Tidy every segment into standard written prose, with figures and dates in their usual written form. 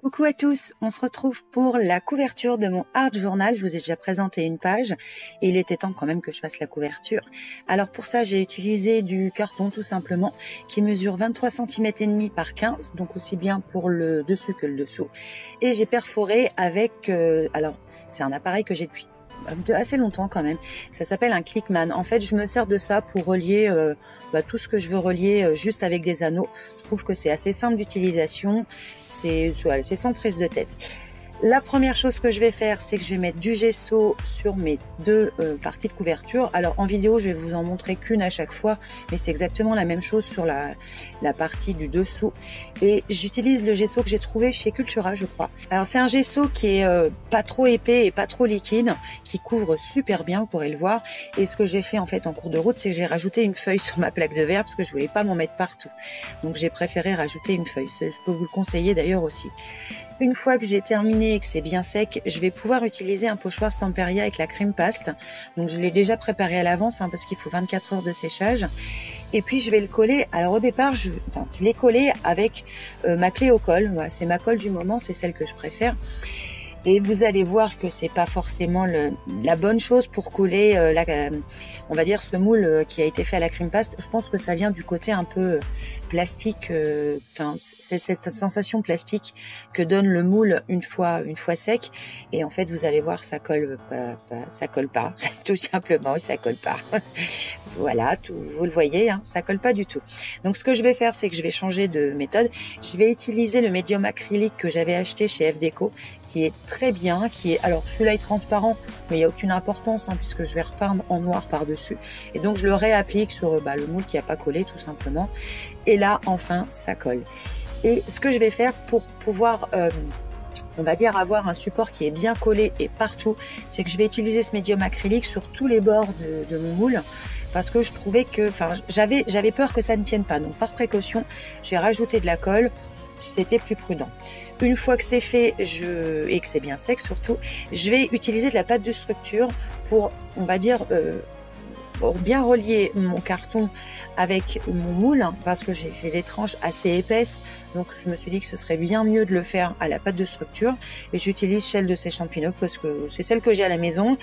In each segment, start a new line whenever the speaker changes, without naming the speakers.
Coucou à tous, on se retrouve pour la couverture de mon art journal. Je vous ai déjà présenté une page et il était temps quand même que je fasse la couverture. Alors pour ça, j'ai utilisé du carton tout simplement qui mesure 23 cm et demi par 15, donc aussi bien pour le dessus que le dessous. Et j'ai perforé avec, alors c'est un appareil que j'ai depuis assez longtemps quand même, ça s'appelle un Clickman. En fait, je me sers de ça pour relier tout ce que je veux relier juste avec des anneaux. Je trouve que c'est assez simple d'utilisation, c'est sans prise de tête. La première chose que je vais faire, c'est que je vais mettre du gesso sur mes deux parties de couverture. Alors en vidéo, je vais vous en montrer qu'une à chaque fois, mais c'est exactement la même chose sur la partie du dessous. Et j'utilise le gesso que j'ai trouvé chez Cultura, je crois. Alors c'est un gesso qui est pas trop épais et pas trop liquide, qui couvre super bien, vous pourrez le voir. Et ce que j'ai fait en fait en cours de route, c'est que j'ai rajouté une feuille sur ma plaque de verre parce que je voulais pas m'en mettre partout. Donc j'ai préféré rajouter une feuille. Je peux vous le conseiller d'ailleurs aussi. Une fois que j'ai terminé et que c'est bien sec, je vais pouvoir utiliser un pochoir Stamperia avec la crème paste. Donc je l'ai déjà préparé à l'avance parce qu'il faut 24 heures de séchage. Et puis je vais le coller. Alors au départ, je l'ai collé avec ma clé au col. Voilà, c'est ma colle du moment, c'est celle que je préfère. Et vous allez voir que c'est pas forcément la bonne chose pour coller, on va dire, ce moule qui a été fait à la crème paste. Je pense que ça vient du côté un peu plastique, c'est cette sensation plastique que donne le moule une fois sec. Et en fait, vous allez voir, ça colle pas, tout simplement, ça colle pas. Voilà, vous le voyez, ça colle pas du tout. Donc ce que je vais faire, c'est que je vais changer de méthode. Je vais utiliser le médium acrylique que j'avais acheté chez FDeco, qui est très bien, alors celui-là est transparent, mais il n'y a aucune importance puisque je vais repeindre en noir par-dessus. Et donc je le réapplique sur le moule qui n'a pas collé tout simplement. Et là, enfin, ça colle. Et ce que je vais faire pour pouvoir on va dire avoir un support qui est bien collé et partout, c'est que je vais utiliser ce médium acrylique sur tous les bords de mon moule, parce que je trouvais que, j'avais peur que ça ne tienne pas. Donc par précaution, j'ai rajouté de la colle, c'était plus prudent. Une fois que c'est fait, et que c'est bien sec surtout, je vais utiliser de la pâte de structure pour, on va dire, pour bien relier mon carton avec mon moule, parce que j'ai des tranches assez épaisses, donc je me suis dit que ce serait bien mieux de le faire à la pâte de structure. Et j'utilise celle de Sèche Champignon parce que c'est celle que j'ai à la maison,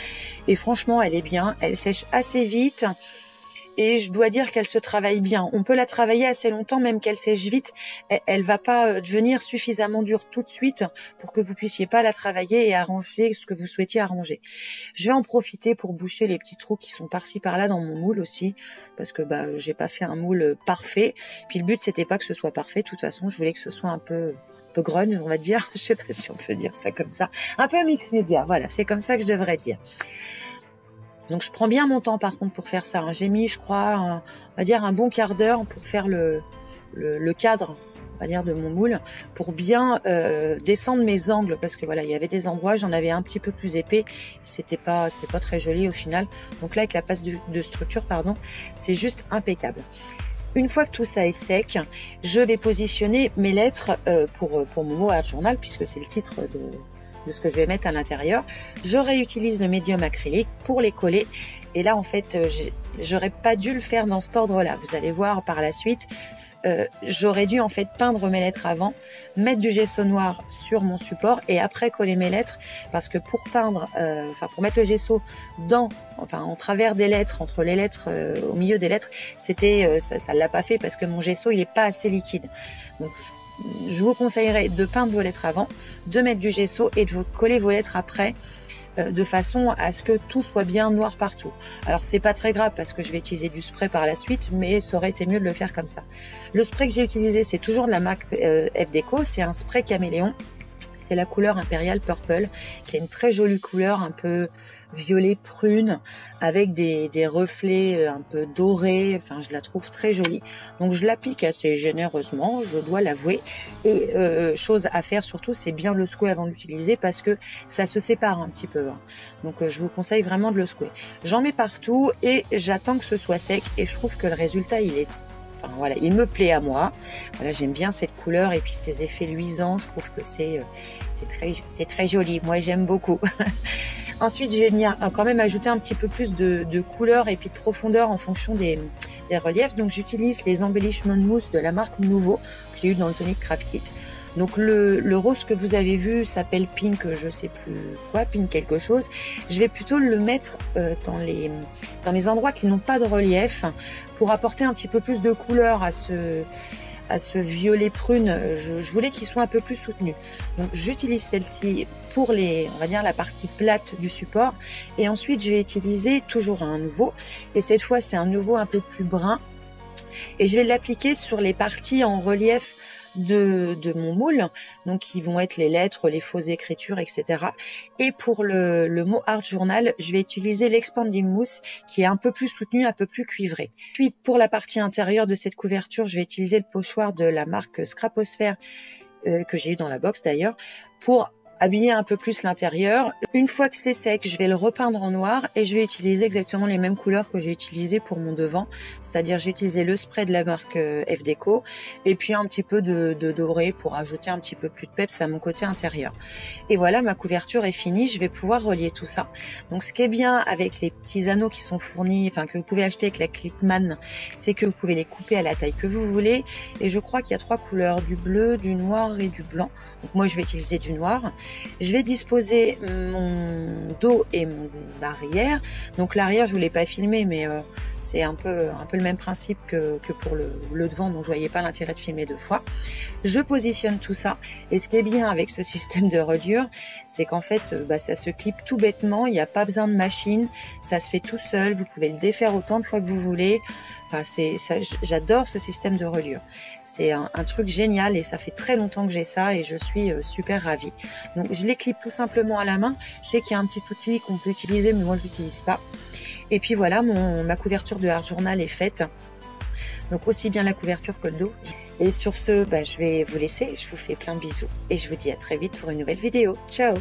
et franchement elle est bien, elle sèche assez vite. Et je dois dire qu'elle se travaille bien. On peut la travailler assez longtemps, même qu'elle sèche vite. Elle va pas devenir suffisamment dure tout de suite pour que vous puissiez pas la travailler et arranger ce que vous souhaitiez arranger. Je vais en profiter pour boucher les petits trous qui sont par-ci par-là dans mon moule aussi, parce que j'ai pas fait un moule parfait. Puis le but c'était pas que ce soit parfait. De toute façon, je voulais que ce soit un peu grunge, on va dire. Je sais pas si on peut dire ça comme ça. Un peu mix média. Voilà, c'est comme ça que je devrais dire. Donc je prends bien mon temps par contre pour faire ça. J'ai mis, je crois, on va dire un bon quart d'heure pour faire le cadre, on va dire, de mon moule, pour bien descendre mes angles, parce que voilà, il y avait des endroits, j'en avais un petit peu plus épais, c'était pas très joli au final. Donc là avec la pâte de structure, c'est juste impeccable. Une fois que tout ça est sec, je vais positionner mes lettres pour mon mot art journal, puisque c'est le titre de ce que je vais mettre à l'intérieur. Je réutilise le médium acrylique pour les coller. Et là, en fait, j'aurais pas dû le faire dans cet ordre-là. Vous allez voir par la suite. J'aurais dû en fait peindre mes lettres avant, mettre du gesso noir sur mon support et après coller mes lettres, parce que pour peindre, pour mettre le gesso en travers des lettres, entre les lettres, au milieu des lettres, ça l'a pas fait parce que mon gesso il est pas assez liquide. Donc je vous conseillerais de peindre vos lettres avant, de mettre du gesso et de vous coller vos lettres après, de façon à ce que tout soit bien noir partout. Alors c'est pas très grave parce que je vais utiliser du spray par la suite, mais ça aurait été mieux de le faire comme ça. Le spray que j'ai utilisé, c'est toujours de la marque FDeco, c'est un spray caméléon. C'est la couleur Imperial Purple, qui est une très jolie couleur, un peu violet prune, avec des reflets un peu dorés. Je la trouve très jolie. Donc je l'applique assez généreusement, je dois l'avouer. Et chose à faire surtout, c'est bien le secouer avant d'utiliser, parce que ça se sépare un petit peu. Donc je vous conseille vraiment de le secouer. J'en mets partout et j'attends que ce soit sec. Et je trouve que le résultat, il me plaît à moi. Voilà, j'aime bien cette couleur et puis ces effets luisants. Je trouve que c'est très joli. Moi, j'aime beaucoup. Ensuite, je vais venir quand même ajouter un petit peu plus de couleur et puis de profondeur en fonction des reliefs. Donc, j'utilise les embellishments mousse de la marque Nouveau que j'ai eu dans le Tonic Craft Kit. Donc le rose que vous avez vu s'appelle Pink, je sais plus quoi, Pink quelque chose. Je vais plutôt le mettre dans les endroits qui n'ont pas de relief pour apporter un petit peu plus de couleur à ce violet prune. Je voulais qu'il soit un peu plus soutenu. Donc j'utilise celle-ci pour on va dire la partie plate du support. Et ensuite je vais utiliser toujours un nouveau. Et cette fois c'est un nouveau un peu plus brun. Et je vais l'appliquer sur les parties en relief de mon moule, donc qui vont être les lettres, les fausses écritures, etc. Et pour le mot Art Journal, je vais utiliser l'Expanding Mousse qui est un peu plus soutenu, un peu plus cuivré. Puis pour la partie intérieure de cette couverture, je vais utiliser le pochoir de la marque Scraposphère que j'ai eu dans la box d'ailleurs, pour habiller un peu plus l'intérieur. Une fois que c'est sec, je vais le repeindre en noir et je vais utiliser exactement les mêmes couleurs que j'ai utilisées pour mon devant. C'est-à-dire j'ai utilisé le spray de la marque F Deco et puis un petit peu de doré pour ajouter un petit peu plus de peps à mon côté intérieur. Et voilà, ma couverture est finie. Je vais pouvoir relier tout ça. Donc ce qui est bien avec les petits anneaux qui sont fournis, enfin que vous pouvez acheter avec la Clickman, c'est que vous pouvez les couper à la taille que vous voulez. Et je crois qu'il y a 3 couleurs, du bleu, du noir et du blanc. Donc moi je vais utiliser du noir. Je vais disposer mon dos et mon arrière. Donc l'arrière, je ne vous l'ai pas filmé, mais c'est un peu le même principe que pour le devant, donc je voyais pas l'intérêt de filmer 2 fois. Je positionne tout ça. Et ce qui est bien avec ce système de reliure, c'est qu'en fait, ça se clip tout bêtement. Il n'y a pas besoin de machine. Ça se fait tout seul. Vous pouvez le défaire autant de fois que vous voulez. Enfin, j'adore ce système de reliure. C'est un truc génial et ça fait très longtemps que j'ai ça et je suis super ravie. Donc je les clip tout simplement à la main. Je sais qu'il y a un petit outil qu'on peut utiliser, mais moi je l'utilise pas. Et puis voilà, ma couverture de Art Journal est faite. Donc aussi bien la couverture que le dos. Et sur ce, je vais vous laisser. Je vous fais plein de bisous et je vous dis à très vite pour une nouvelle vidéo. Ciao!